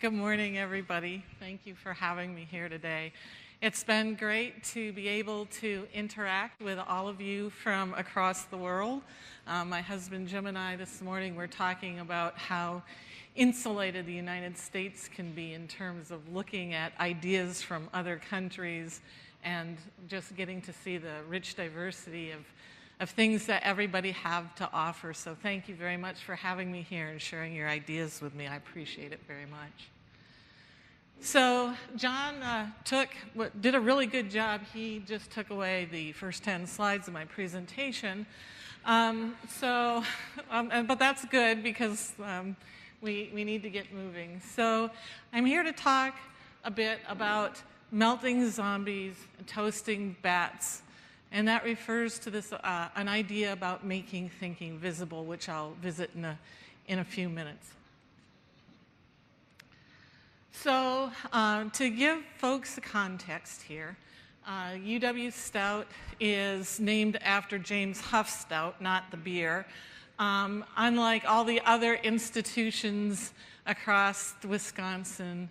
Good morning, everybody. Thank you for having me here today. It's been great to be able to interact with all of you from across the world. My husband Jim and I this morning were talking about how insulated the United States can be in terms of looking at ideas from other countries and just getting to see the rich diversity of things that everybody have to offer. So thank you very much for having me here and sharing your ideas with me. I appreciate it very much. So John did a really good job. He just took away the first 10 slides of my presentation. But that's good because we need to get moving. So I'm here to talk a bit about melting zombies and toasting bats. And that refers to this an idea about making thinking visible, which I'll visit in a few minutes. So to give folks a context here, UW Stout is named after James Huff Stout, not the beer. Unlike all the other institutions across Wisconsin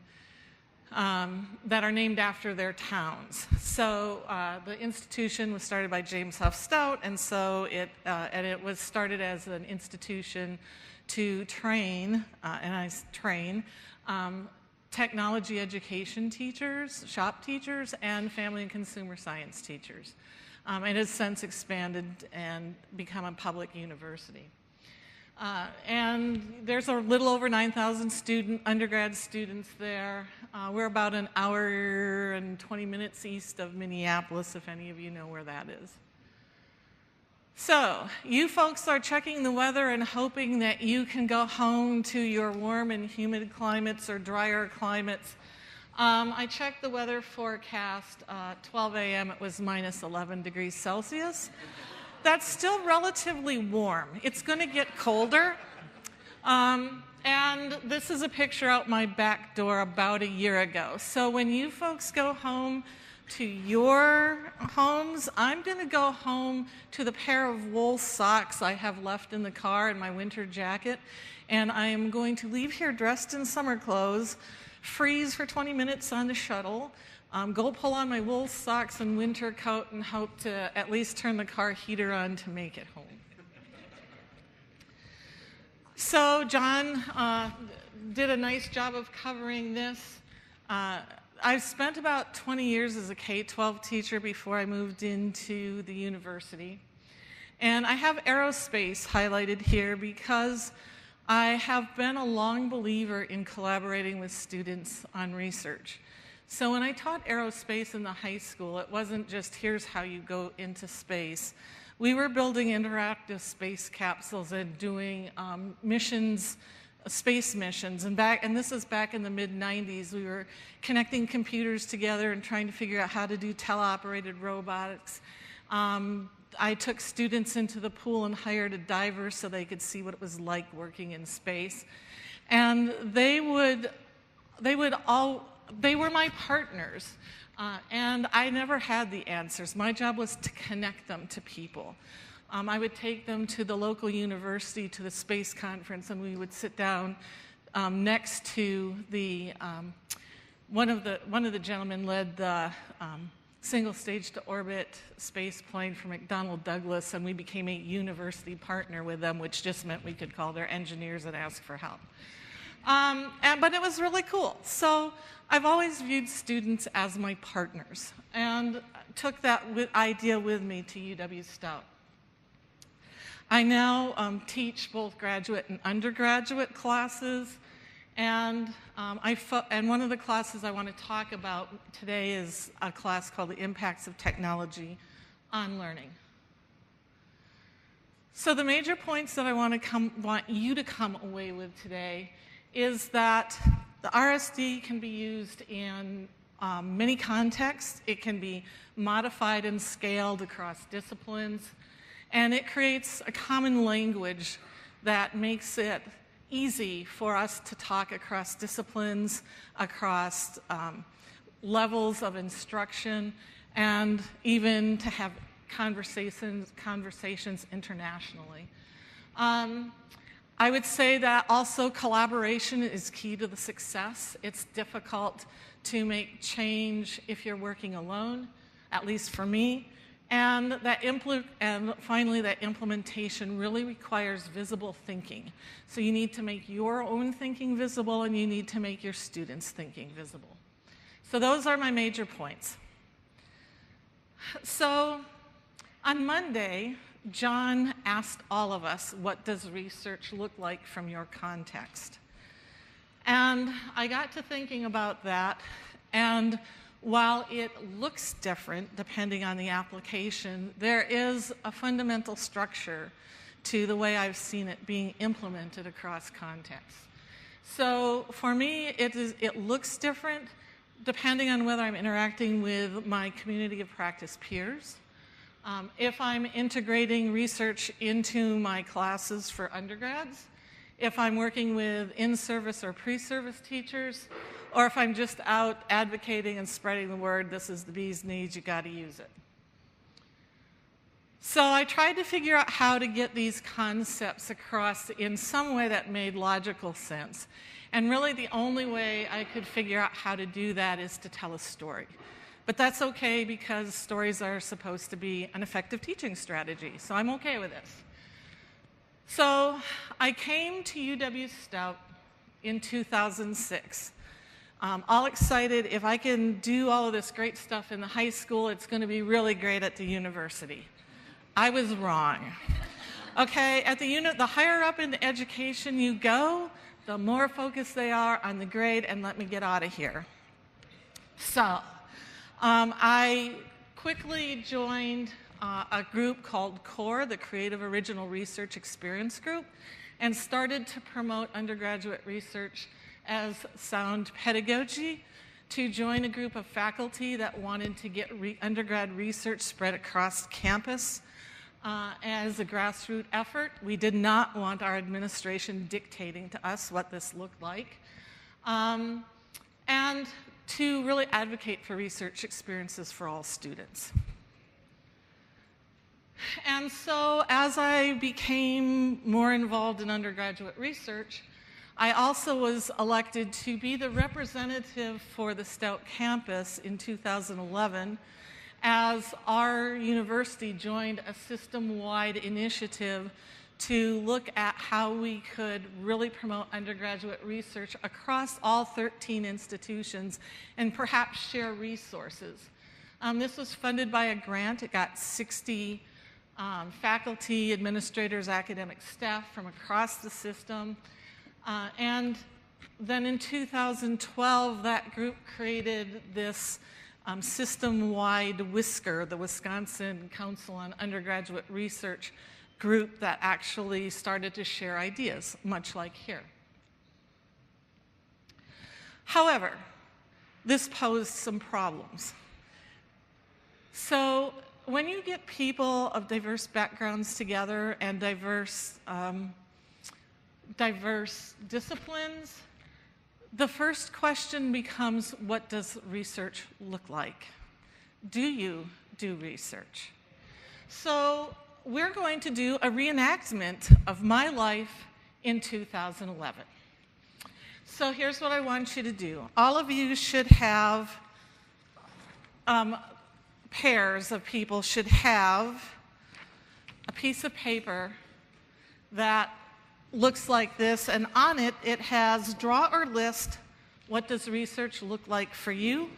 that are named after their towns. So the institution was started by James Huff Stout, and so it was started as an institution to train, technology education teachers, shop teachers, and family and consumer science teachers. It has since expanded and become a public university. And there's a little over 9,000 undergrad students there. We're about an hour and 20 minutes east of Minneapolis, if any of you know where that is. So, you folks are checking the weather and hoping that you can go home to your warm and humid climates or drier climates. I checked the weather forecast, 12 a.m. it was minus 11 degrees Celsius. That's still relatively warm. It's going to get colder. And this is a picture out my back door about a year ago. So when you folks go home to your homes, I'm going to go home to the pair of wool socks I have left in the car and my winter jacket. And I am going to leave here dressed in summer clothes, freeze for 20 minutes on the shuttle, go pull on my wool socks and winter coat and hope to at least turn the car heater on to make it home. So John did a nice job of covering this. I've spent about 20 years as a K-12 teacher before I moved into the university. And I have aerospace highlighted here because I have been a long believer in collaborating with students on research. So when I taught aerospace in the high school, it wasn't just here's how you go into space. We were building interactive space capsules and doing space missions. And this is back in the mid-90s. We were connecting computers together and trying to figure out how to do teleoperated robotics. I took students into the pool and hired a diver so they could see what it was like working in space. And they were my partners, and I never had the answers. My job was to connect them to people. I would take them to the local university, to the space conference, and we would sit down next to the, one of the gentlemen led the single stage to orbit space plane for McDonnell Douglas, and we became a university partner with them, which just meant we could call their engineers and ask for help. But it was really cool. So I've always viewed students as my partners and took that idea with me to UW Stout. I now teach both graduate and undergraduate classes, and one of the classes I want to talk about today is a class called The Impacts of Technology on Learning. So the major points that I want you to come away with today is that the RSD can be used in many contexts. It can be modified and scaled across disciplines, and it creates a common language that makes it easy for us to talk across disciplines, across levels of instruction, and even to have conversations internationally. I would say that also collaboration is key to the success. It's difficult to make change if you're working alone, at least for me. And finally, that implementation really requires visible thinking. So you need to make your own thinking visible, and you need to make your students' thinking visible. So those are my major points. So on Monday, John asked all of us, what does research look like from your context? And I got to thinking about that, and while it looks different depending on the application, there is a fundamental structure to the way I've seen it being implemented across contexts. So for me, it looks different depending on whether I'm interacting with my community of practice peers. If I'm integrating research into my classes for undergrads, if I'm working with in-service or pre-service teachers, or if I'm just out advocating and spreading the word, this is the bee's knees, you got to use it. So I tried to figure out how to get these concepts across in some way that made logical sense. And really the only way I could figure out how to do that is to tell a story. But that's okay because stories are supposed to be an effective teaching strategy, so I'm okay with this. So I came to UW-Stout in 2006. All excited, if I can do all of this great stuff in the high school, it's going to be really great at the university. I was wrong. Okay, at the higher up in the education you go, the more focused they are on the grade, and let me get out of here. So I quickly joined a group called CORE, the Creative Original Research Experience Group, and started to promote undergraduate research as sound pedagogy, to join a group of faculty that wanted to get undergrad research spread across campus as a grassroots effort. We did not want our administration dictating to us what this looked like. And to really advocate for research experiences for all students. And so as I became more involved in undergraduate research, I also was elected to be the representative for the Stout campus in 2011 as our university joined a system-wide initiative to look at how we could really promote undergraduate research across all 13 institutions and perhaps share resources. This was funded by a grant. It got 60 faculty, administrators, academic staff from across the system. And then in 2012, that group created this system-wide WISCR, the Wisconsin Council on Undergraduate Research group that actually started to share ideas, much like here. However, this posed some problems. So when you get people of diverse backgrounds together and diverse disciplines, the first question becomes, what does research look like? Do you do research? So we're going to do a reenactment of my life in 2011. So here's what I want you to do. All of you should have, pairs of people should have a piece of paper that looks like this, and on it, it has draw or list what does research look like for you,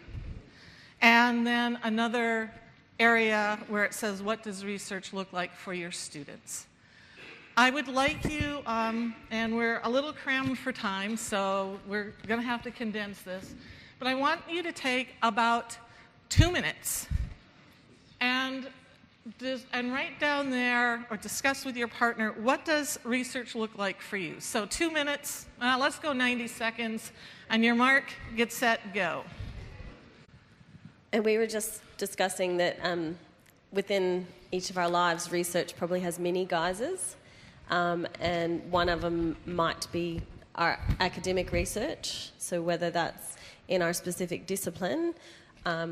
and then another area where it says what does research look like for your students. I would like you, and we're a little crammed for time, so we're going to have to condense this, but I want you to take about 2 minutes and write down there or discuss with your partner, what does research look like for you? So 2 minutes, let's go 90 seconds, and your mark, get set, go. And we were just discussing that within each of our lives, research probably has many guises, and one of them might be our academic research, so whether that's in our specific discipline.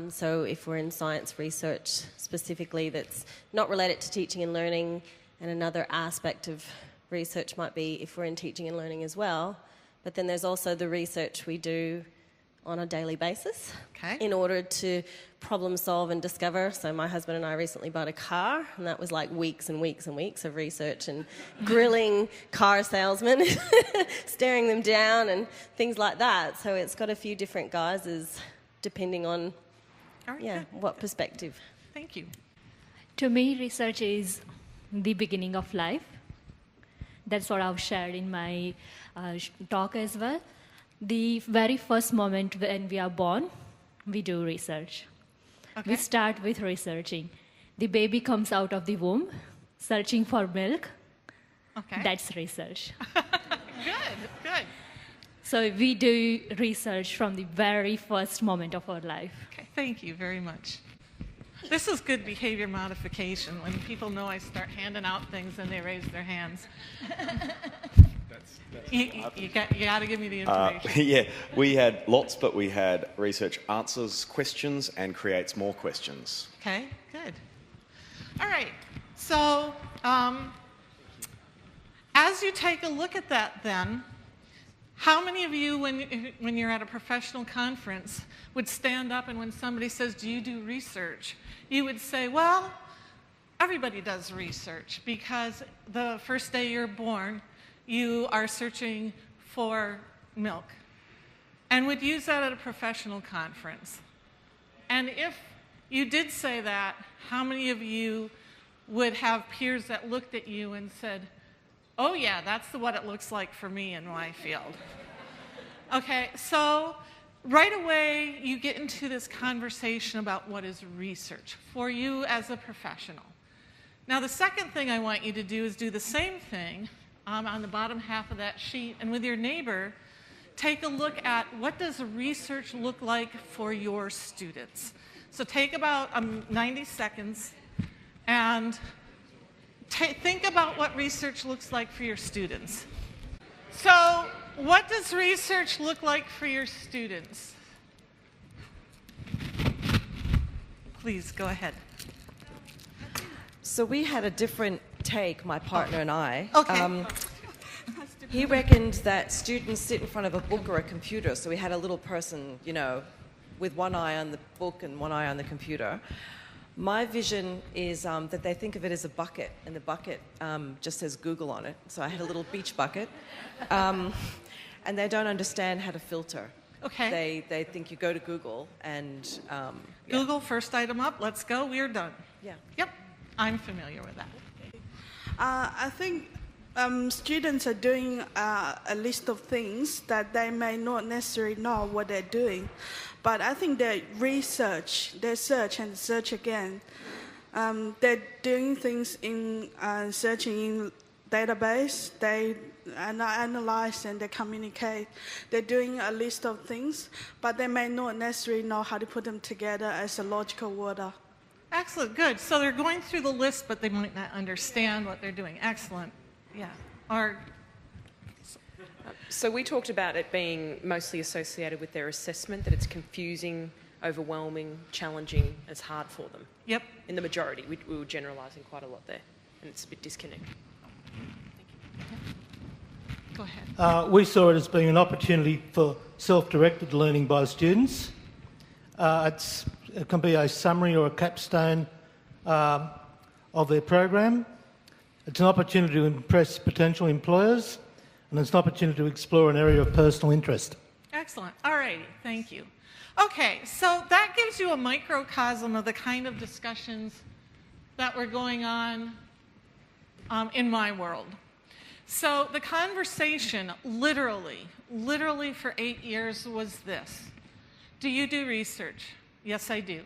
So if we're in science research specifically that's not related to teaching and learning, and another aspect of research might be if we're in teaching and learning as well. But then there's also the research we do on a daily basis in order to problem solve and discover. So my husband and I recently bought a car, and that was like weeks and weeks and weeks of research and grilling car salesmen, staring them down and things like that. So it's got a few different guises depending on what perspective. Thank you. To me, research is the beginning of life. That's what I've shared in my talk as well. The very first moment when we are born, we do research. We start with researching. The baby comes out of the womb, searching for milk. That's research. Good. So we do research from the very first moment of our life. Okay, thank you very much. This is good behavior modification. When people know I start handing out things and they raise their hands. You got to give me the information. Yeah, we had lots, but we had research answers questions and creates more questions. Okay, good. All right, so as you take a look at that then, how many of you, when you're at a professional conference, would stand up and when somebody says, do you do research? You would say, well, everybody does research because the first day you're born, you are searching for milk, and would use that at a professional conference. And if you did say that, how many of you would have peers that looked at you and said, oh yeah, that's what it looks like for me in my field? Okay, so right away you get into this conversation about what is research for you as a professional. Now the second thing I want you to do is do the same thing on the bottom half of that sheet, and with your neighbor, take a look at what does research look like for your students. So take about 90 seconds and think about what research looks like for your students. So what does research look like for your students? Please, go ahead. So we had a different take, my partner and I. Okay. He reckoned that students sit in front of a book or a computer, so we had a little person, with one eye on the book and one eye on the computer. My vision is that they think of it as a bucket, and the bucket just says Google on it. So I had a little beach bucket, and they don't understand how to filter. Okay. They think you go to Google and... Google, first item up, let's go, we're done. Yeah. Yep, I'm familiar with that. I think students are doing a list of things that they may not necessarily know what they're doing. But I think they research, they search and search again. They're doing things in searching in database, they analyze and they communicate. They're doing a list of things, but they may not necessarily know how to put them together as a logical order. Excellent, good. So they're going through the list, but they might not understand what they're doing. Excellent, yeah. So we talked about it being mostly associated with their assessment, that it's confusing, overwhelming, challenging, it's hard for them. Yep. In the majority, we were generalising quite a lot there, and it's a bit disconnected. Go ahead. We saw it as being an opportunity for self-directed learning by students. It can be a summary or a capstone of their program. It's an opportunity to impress potential employers, and it's an opportunity to explore an area of personal interest. Excellent. All righty. Thank you. Okay, so that gives you a microcosm of the kind of discussions that were going on in my world. So the conversation literally for 8 years was this. Do you do research? Yes, I do.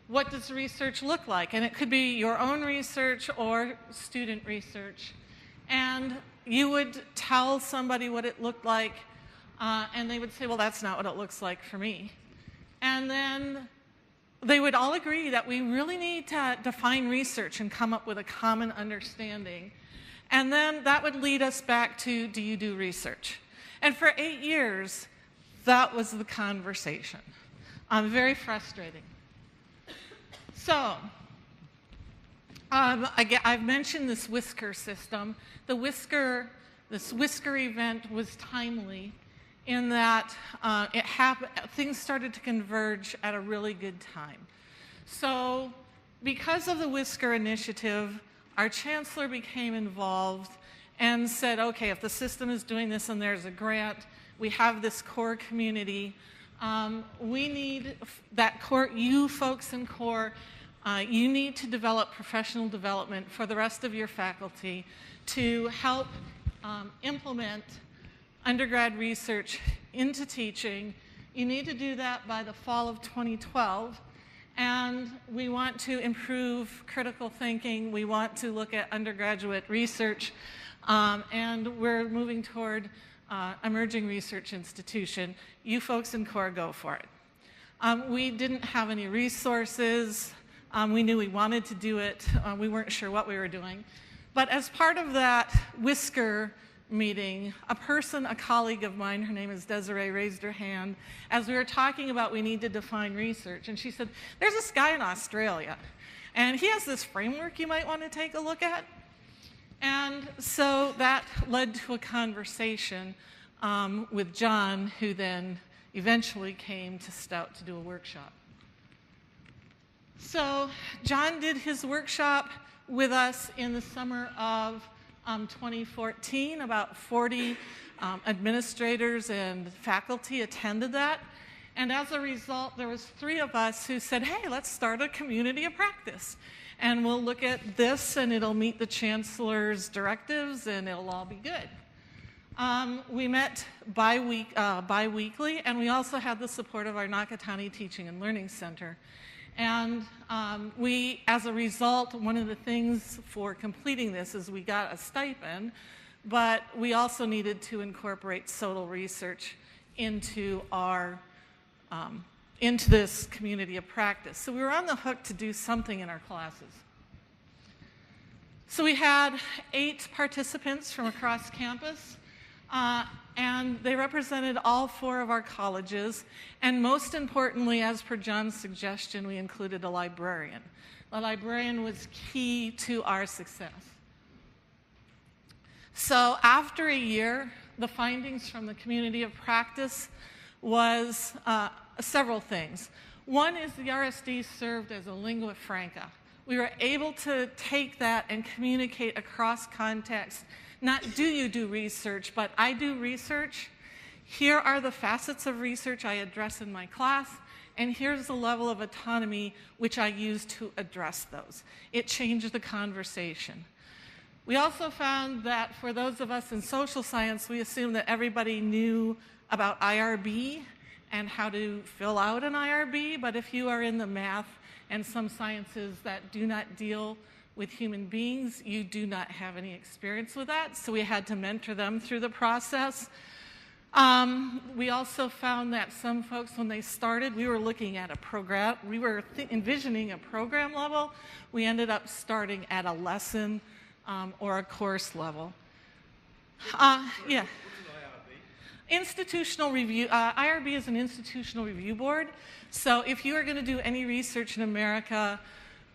What does research look like? And it could be your own research or student research. And you would tell somebody what it looked like, and they would say, well, that's not what it looks like for me. And then they would all agree that we really need to define research and come up with a common understanding. And then that would lead us back to, do you do research? And for 8 years, that was the conversation. Very frustrating. So, Again, I've mentioned this whisker system. This whisker event was timely in that things started to converge at a really good time. So because of the whisker initiative, our chancellor became involved and said, okay, if the system is doing this and there's a grant, we have this core community, we need that core, you folks in core, you need to develop professional development for the rest of your faculty to help implement undergrad research into teaching. You need to do that by the fall of 2012. And we want to improve critical thinking. We want to look at undergraduate research. And we're moving toward emerging research institution. You folks in core, go for it. We didn't have any resources. We knew we wanted to do it. We weren't sure what we were doing. But as part of that whisker meeting, a colleague of mine, her name is Desiree, raised her hand as we were talking about we need to define research. And she said, there's this guy in Australia, and he has this framework you might want to take a look at. And so that led to a conversation with John, who then eventually came to Stout to do a workshop. So John did his workshop with us in the summer of 2014. About 40 administrators and faculty attended that. And as a result, there was 3 of us who said, hey, let's start a community of practice. And we'll look at this, and it'll meet the chancellor's directives, and it'll all be good. We met bi-weekly, and we also had the support of our Nakatani Teaching and Learning Center. And as a result, one of the things for completing this is we got a stipend, but we also needed to incorporate SOTL research into into this community of practice. So we were on the hook to do something in our classes. So we had 8 participants from across campus, and they represented all 4 of our colleges. And most importantly, as per John's suggestion, we included a librarian. The librarian was key to our success. So after a year, the findings from the community of practice was several things. One is the RSD served as a lingua franca. We were able to take that and communicate across context. Not do you do research, but I do research. Here are the facets of research I address in my class, and here's the level of autonomy which I use to address those. It changed the conversation. We also found that for those of us in social science, we assumed that everybody knew about IRB and how to fill out an IRB, but if you are in the math and some sciences that do not deal with human beings, you do not have any experience with that, so we had to mentor them through the process. We also found that some folks, when they started, we were looking at a program, we were envisioning a program level. We ended up starting at a lesson or a course level. Yeah. Institutional review, IRB is an institutional review board. So if you are going to do any research in America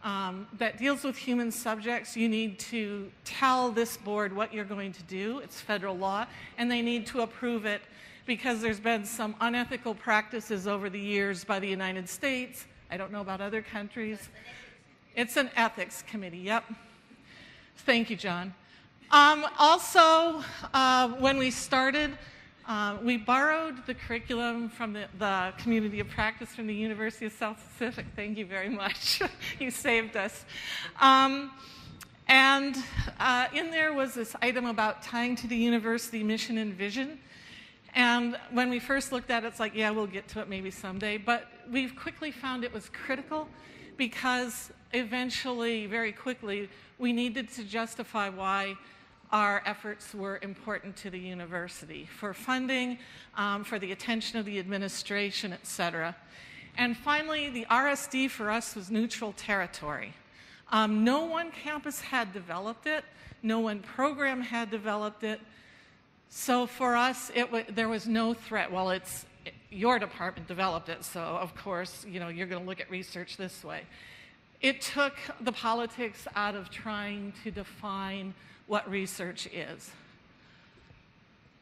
that deals with human subjects, you need to tell this board what you're going to do. It's federal law, and they need to approve it because there's been some unethical practices over the years by the United States. I don't know about other countries. It's an ethics committee, yep. Thank you, John. Also, when we started, we borrowed the curriculum from the community of practice from the University of South Pacific. Thank you very much. You saved us. And in there was this item about tying to the university mission and vision. And when we first looked at it, it's like, yeah, we'll get to it maybe someday. But we've quickly found it was critical because eventually, very quickly, we needed to justify why our efforts were important to the university for funding, for the attention of the administration, et cetera. And finally, the RSD for us was neutral territory. No one campus had developed it. No one program had developed it. So for us, there was no threat. Well, your department developed it, so of course, you're going to look at research this way. it took the politics out of trying to define what research is.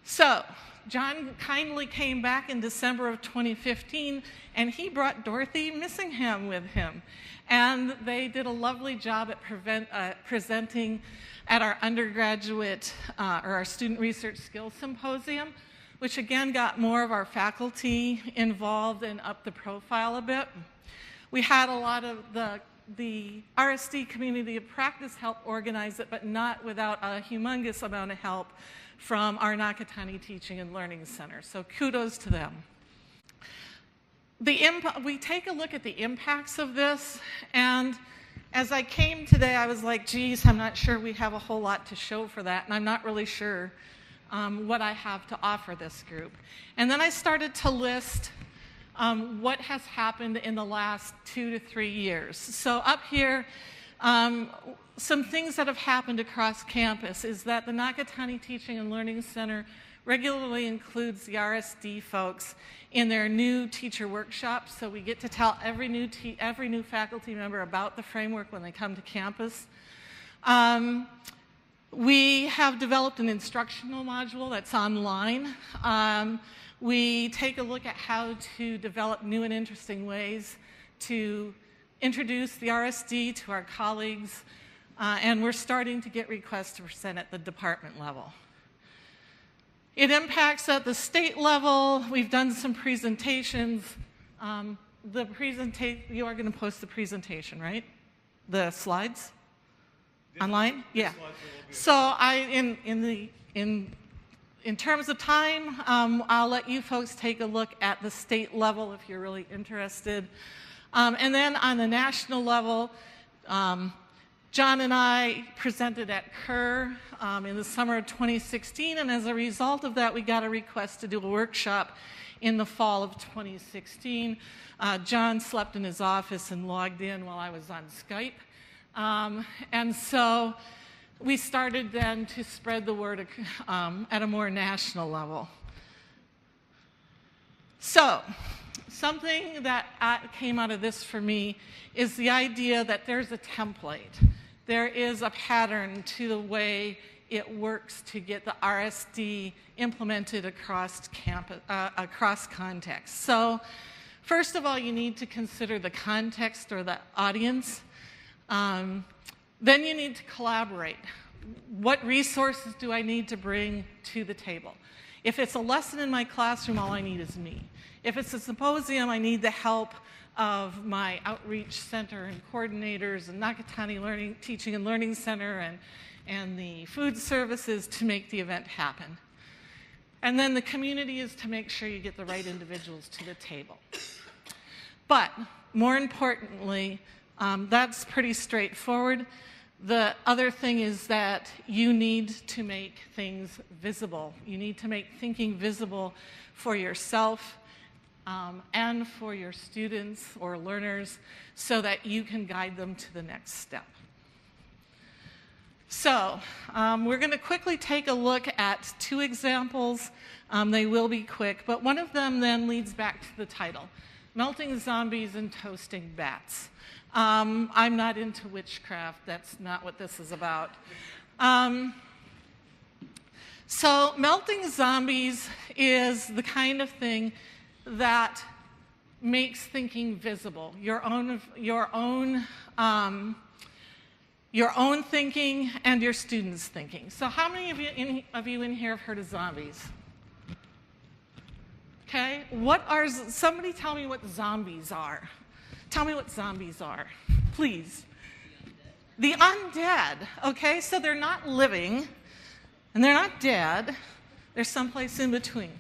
So, John kindly came back in December of 2015, and he brought Dorothy Missingham with him. And they did a lovely job at presenting at our undergraduate, or our Student Research Skills Symposium, which again got more of our faculty involved and upped the profile a bit. We had a lot of the RSD community of practice help organize it, but not without a humongous amount of help from our Nakatani Teaching and Learning Center. So kudos to them. We take a look at the impacts of this, and as I came today, I was like, geez, I'm not sure we have a whole lot to show for that, and I'm not really sure what I have to offer this group. And then I started to list what has happened in the last 2 to 3 years. So up here, some things that have happened across campus is that the Nakatani Teaching and Learning Center regularly includes the RSD folks in their new teacher workshops, so we get to tell every new faculty member about the framework when they come to campus. We have developed an instructional module that's online. We take a look at how to develop new and interesting ways to introduce the RSD to our colleagues, and we're starting to get requests to present at the department level. It impacts at the state level. We've done some presentations. You are going to post the presentation, right? The slides? Online? Yeah. So in terms of time, I'll let you folks take a look at the state level if you're really interested. And then on the national level, John and I presented at Kerr in the summer of 2016, and as a result of that, we got a request to do a workshop in the fall of 2016. John slept in his office and logged in while I was on Skype. And so we started then to spread the word at a more national level. So, something that came out of this for me is the idea that there's a template. There is a pattern to the way it works to get the RSD implemented across campus, across context. So, first of all, you need to consider the context or the audience. Then you need to collaborate. What resources do I need to bring to the table? If it's a lesson in my classroom, all I need is me. If it's a symposium, I need the help of my outreach center and coordinators and Nakatani Teaching and Learning Center and the food services to make the event happen. And then the community is to make sure you get the right individuals to the table. But more importantly, that's pretty straightforward. The other thing is that you need to make things visible. You need to make thinking visible for yourself and for your students or learners so that you can guide them to the next step. So we're going to quickly take a look at 2 examples. They will be quick, but one of them then leads back to the title, Melting Zombies and Toasting Bats. I'm not into witchcraft. That's not what this is about. So melting zombies is the kind of thing that makes thinking visible. Your own thinking and your students' thinking. So how many of you in here have heard of zombies? Okay, somebody tell me what zombies are. Tell me what zombies are, please. The undead, okay? So they're not living, and they're not dead. They're someplace in between.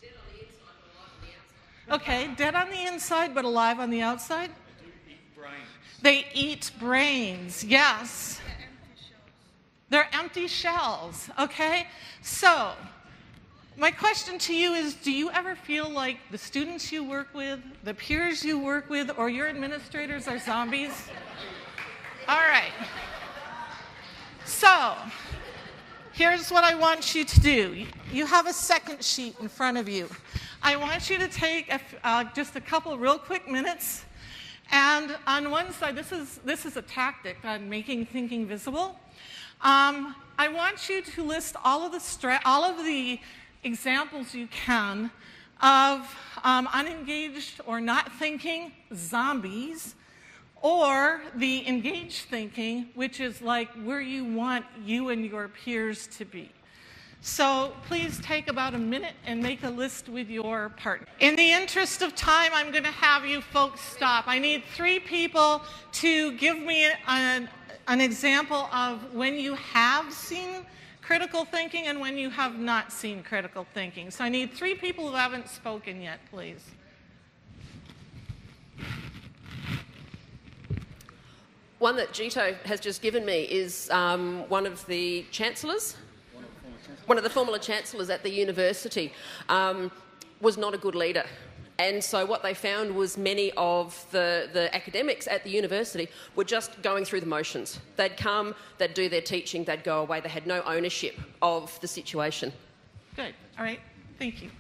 Dead on the inside, but alive on the outside. Okay, dead on the inside, but alive on the outside? They eat brains. They eat brains, yes. They're empty shells, okay? So, my question to you is, do you ever feel like the students you work with, the peers you work with, or your administrators are zombies? All right. So, here's what I want you to do. You have a second sheet in front of you. I want you to take just a couple real quick minutes And on one side, this is a tactic on making thinking visible. I want you to list all of the examples you can of unengaged or not thinking zombies, or the engaged thinking, which is like where you want you and your peers to be. So please take about a minute and make a list with your partner. In the interest of time, I'm going to have you folks stop. I need 3 people to give me an example of when you have seen critical thinking and when you have not seen critical thinking. So I need 3 people who haven't spoken yet, please. One that Gito has just given me is one of the chancellors. One of the former chancellors at the university was not a good leader. And so what they found was many of the academics at the university were just going through the motions. They'd come, they'd do their teaching, they'd go away. They had no ownership of the situation. Good. All right. Thank you.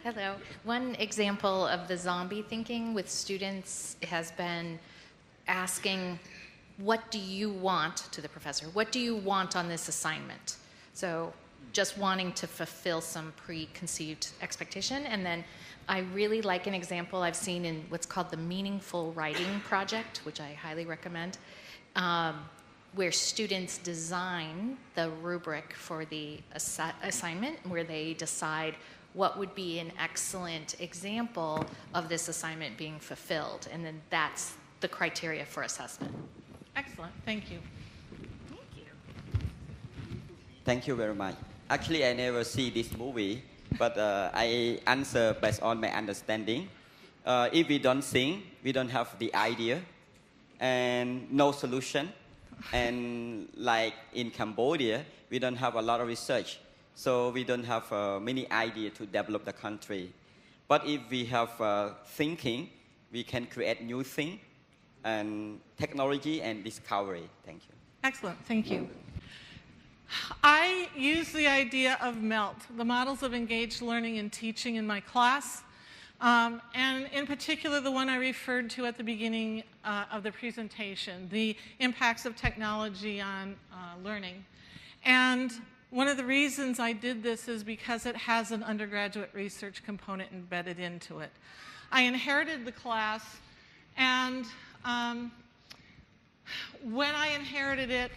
Hello. One example of the zombie thinking with students has been asking, what do you want, to the professor? What do you want on this assignment? So just wanting to fulfill some preconceived expectation. And then I really like an example I've seen in what's called the Meaningful Writing Project, which I highly recommend, where students design the rubric for the assignment, where they decide what would be an excellent example of this assignment being fulfilled. And then that's the criteria for assessment. Excellent. Thank you. Thank you. Thank you very much. Actually, I never see this movie, but I answer based on my understanding. If we don't think, we don't have the idea and no solution. And like in Cambodia, we don't have a lot of research, so we don't have many ideas to develop the country. But if we have thinking, we can create new things and technology and discovery. Thank you. Excellent. Thank you. I use the idea of MELT, the Models of Engaged Learning and Teaching, in my class, and in particular the one I referred to at the beginning of the presentation, the impacts of technology on learning. And one of the reasons I did this is because it has an undergraduate research component embedded into it. I inherited the class, and when I inherited it,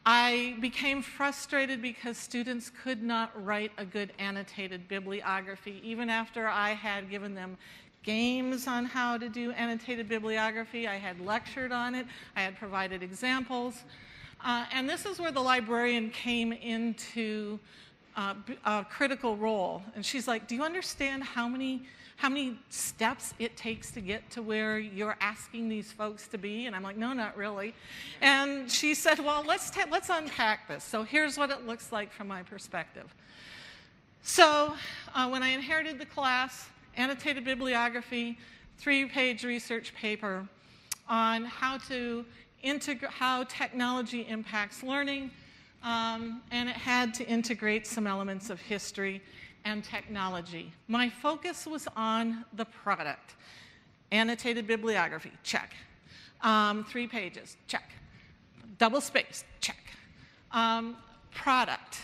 I became frustrated because students could not write a good annotated bibliography, even after I had given them games on how to do annotated bibliography. I had lectured on it. I had provided examples. And this is where the librarian came into a critical role. And she's like, do you understand how many steps it takes to get to where you're asking these folks to be? And I'm like, no, not really. And she said, well, let's unpack this. So here's what it looks like from my perspective. So when I inherited the class, annotated bibliography, 3-page research paper on how technology impacts learning, and it had to integrate some elements of history and technology. My focus was on the product. Annotated bibliography, check. 3 pages, check. Double space, check. Product.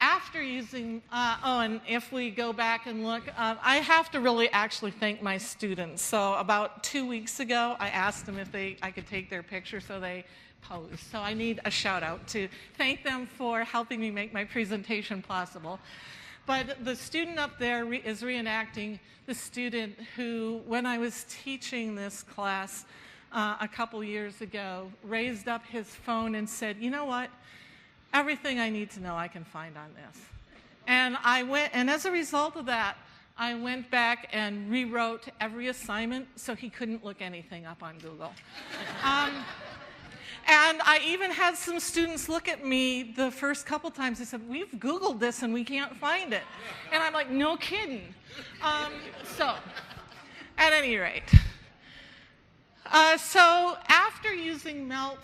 After using, and if we go back and look, I have to really actually thank my students. So about 2 weeks ago, I asked them if I could take their picture, so they posed. So I need a shout out to thank them for helping me make my presentation possible. But the student up there is reenacting the student who, when I was teaching this class a couple years ago, raised up his phone and said, you know what? Everything I need to know I can find on this. And and as a result of that, I went back and rewrote every assignment so he couldn't look anything up on Google. And I even had some students look at me the first couple times. They said, we've Googled this and we can't find it. And I'm like, no kidding. So, at any rate. So after using MELT,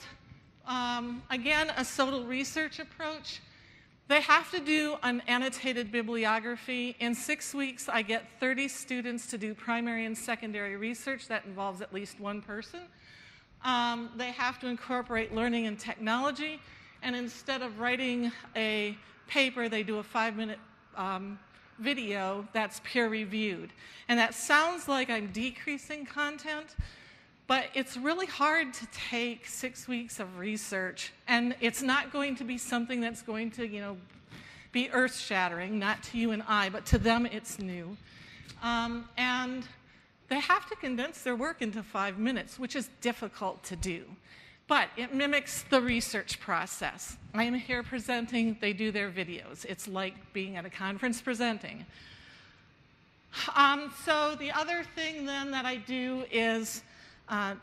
again, a SOTL research approach, They have to do an annotated bibliography. In 6 weeks, I get 30 students to do primary and secondary research. That involves at least one person. They have to incorporate learning and technology. And instead of writing a paper, they do a 5-minute video that's peer-reviewed. And that sounds like I'm decreasing content, but it's really hard to take 6 weeks of research, and it's not going to be something that's going to, be earth-shattering, not to you and I, but to them it's new. And they have to condense their work into 5 minutes, which is difficult to do. But it mimics the research process. I am here presenting, they do their videos. It's like being at a conference presenting. So the other thing then that I do is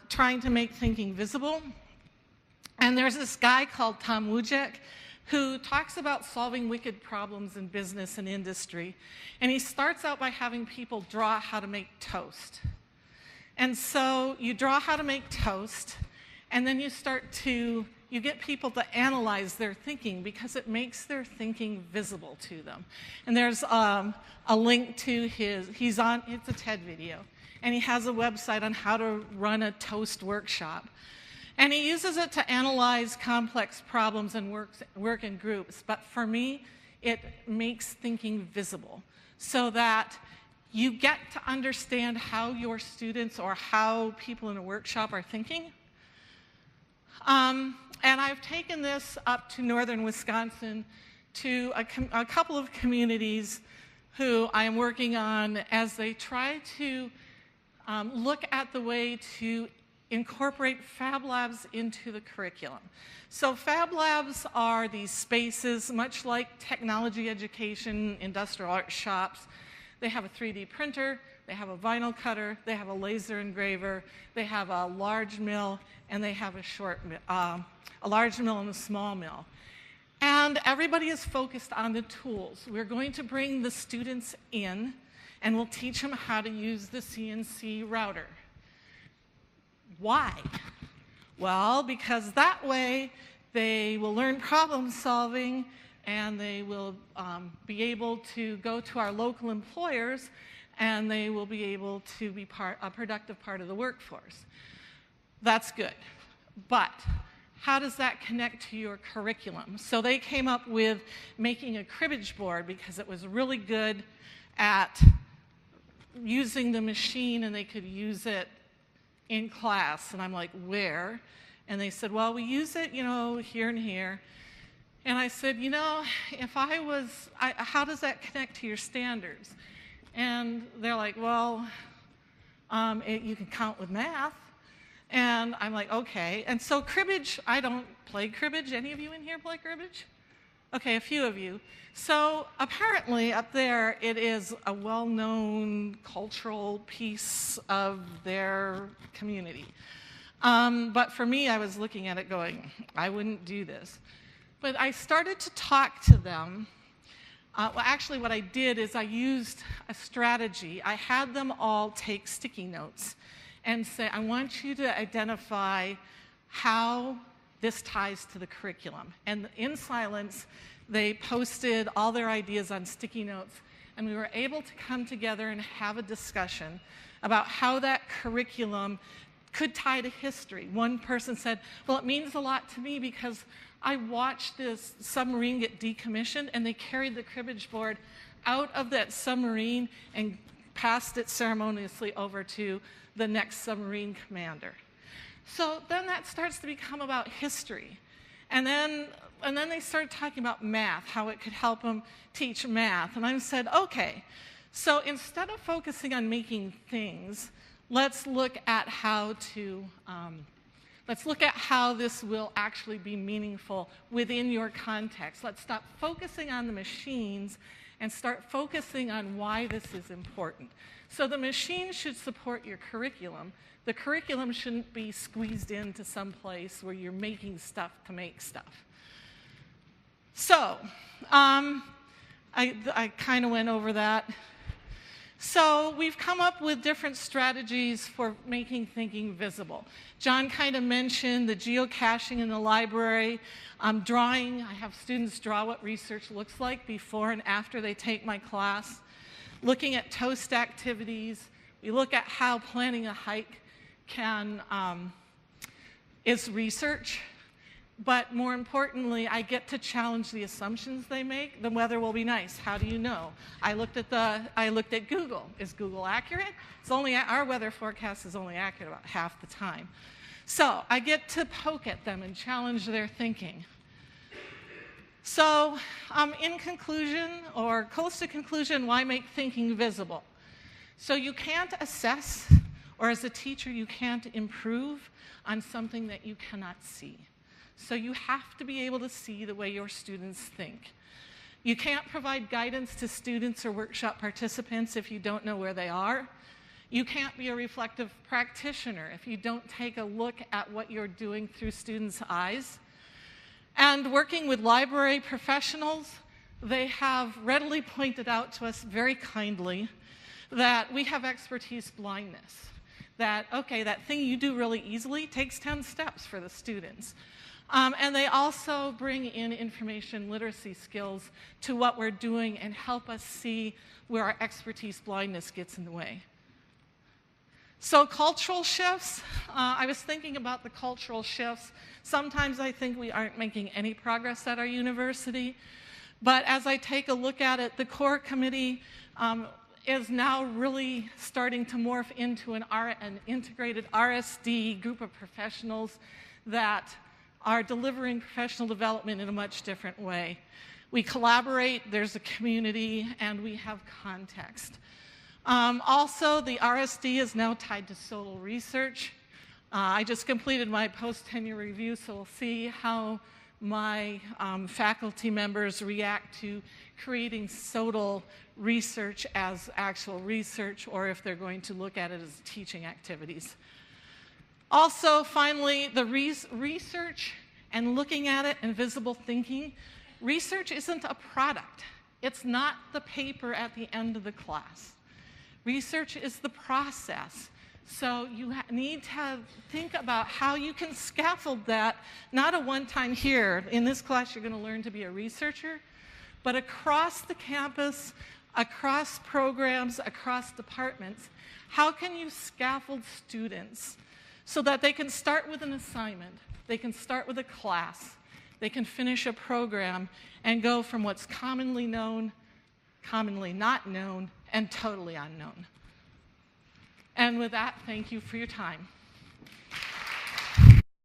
trying to make thinking visible. And there's this guy called Tom Wujek who talks about solving wicked problems in business and industry. And he starts out by having people draw how to make toast. And so you draw how to make toast, and then you get people to analyze their thinking because it makes their thinking visible to them. And there's a link to it's a TED video, and he has a website on how to run a toast workshop. And he uses it to analyze complex problems and work in groups. But for me, it makes thinking visible so that you get to understand how your students or how people in a workshop are thinking. And I've taken this up to northern Wisconsin to a couple of communities who I am working on as they try to look at the way to incorporate Fab Labs into the curriculum. So Fab Labs are these spaces, much like technology education, industrial art shops. They have a 3D printer, they have a vinyl cutter, they have a laser engraver, they have a large mill, and they have a large mill and a small mill. And everybody is focused on the tools. We're going to bring the students in, and we'll teach them how to use the CNC router. Why? Well, because that way they will learn problem solving, and they will be able to go to our local employers, and they will be able to be a productive part of the workforce. That's good. But how does that connect to your curriculum? So they came up with making a cribbage board because it was really good at using the machine, and they could use it in class. And I'm like, where? And they said, well, we use it, here and here. And I said, if I was, how does that connect to your standards? And they're like, well, you can count with math. And I'm like, okay. And so cribbage, I don't play cribbage. Any of you in here play cribbage? Okay, a few of you. So apparently up there, it is a well-known cultural piece of their community. But for me, I was looking at it going, I wouldn't do this. But I started to talk to them. Well, actually, what I did is I used a strategy. I had them all take sticky notes and say, I want you to identify how this ties to the curriculum. And in silence, they posted all their ideas on sticky notes, and we were able to come together and have a discussion about how that curriculum could tie to history. One person said, well, it means a lot to me because I watched this submarine get decommissioned, and they carried the cribbage board out of that submarine and passed it ceremoniously over to the next submarine commander. So then that starts to become about history. And then they started talking about math, how it could help them teach math. And I said, okay, so instead of focusing on making things, let's look at how this will actually be meaningful within your context. Let's stop focusing on the machines and start focusing on why this is important. So the machine should support your curriculum. The curriculum shouldn't be squeezed into some place where you're making stuff to make stuff. So I kind of went over that. So we've come up with different strategies for making thinking visible. John kind of mentioned the geocaching in the library, drawing. I have students draw what research looks like before and after they take my class. Looking at toast activities. We look at how planning a hike is research. But more importantly, I get to challenge the assumptions they make. The weather will be nice. How do you know? I looked at Google. Is Google accurate? Our weather forecast is only accurate about half the time. So I get to poke at them and challenge their thinking. So in conclusion, or close to conclusion, why make thinking visible? So you can't assess, or as a teacher, you can't improve on something that you cannot see. So you have to be able to see the way your students think. You can't provide guidance to students or workshop participants if you don't know where they are. You can't be a reflective practitioner if you don't take a look at what you're doing through students' eyes. And working with library professionals, they have readily pointed out to us very kindly that we have expertise blindness. That, okay, that thing you do really easily takes 10 steps for the students. And they also bring in information literacy skills to what we're doing and help us see where our expertise blindness gets in the way. So cultural shifts, I was thinking about the cultural shifts. Sometimes I think we aren't making any progress at our university. But as I take a look at it, the core committee is now really starting to morph into an integrated RSD group of professionals that are delivering professional development in a much different way. We collaborate, there's a community, and we have context. Also, the RSD is now tied to SOLO research. I just completed my post-tenure review, so we'll see how my faculty members react to creating SOLO research as actual research, or if they're going to look at it as teaching activities. Also, finally, the research and looking at it and visible thinking. Research isn't a product. It's not the paper at the end of the class. Research is the process. So you need to think about how you can scaffold that, not a one-time here. In this class, you're going to learn to be a researcher, but across the campus, across programs, across departments, how can you scaffold students so that they can start with an assignment, they can start with a class, they can finish a program, and go from what's commonly known, commonly not known, and totally unknown. And with that, thank you for your time.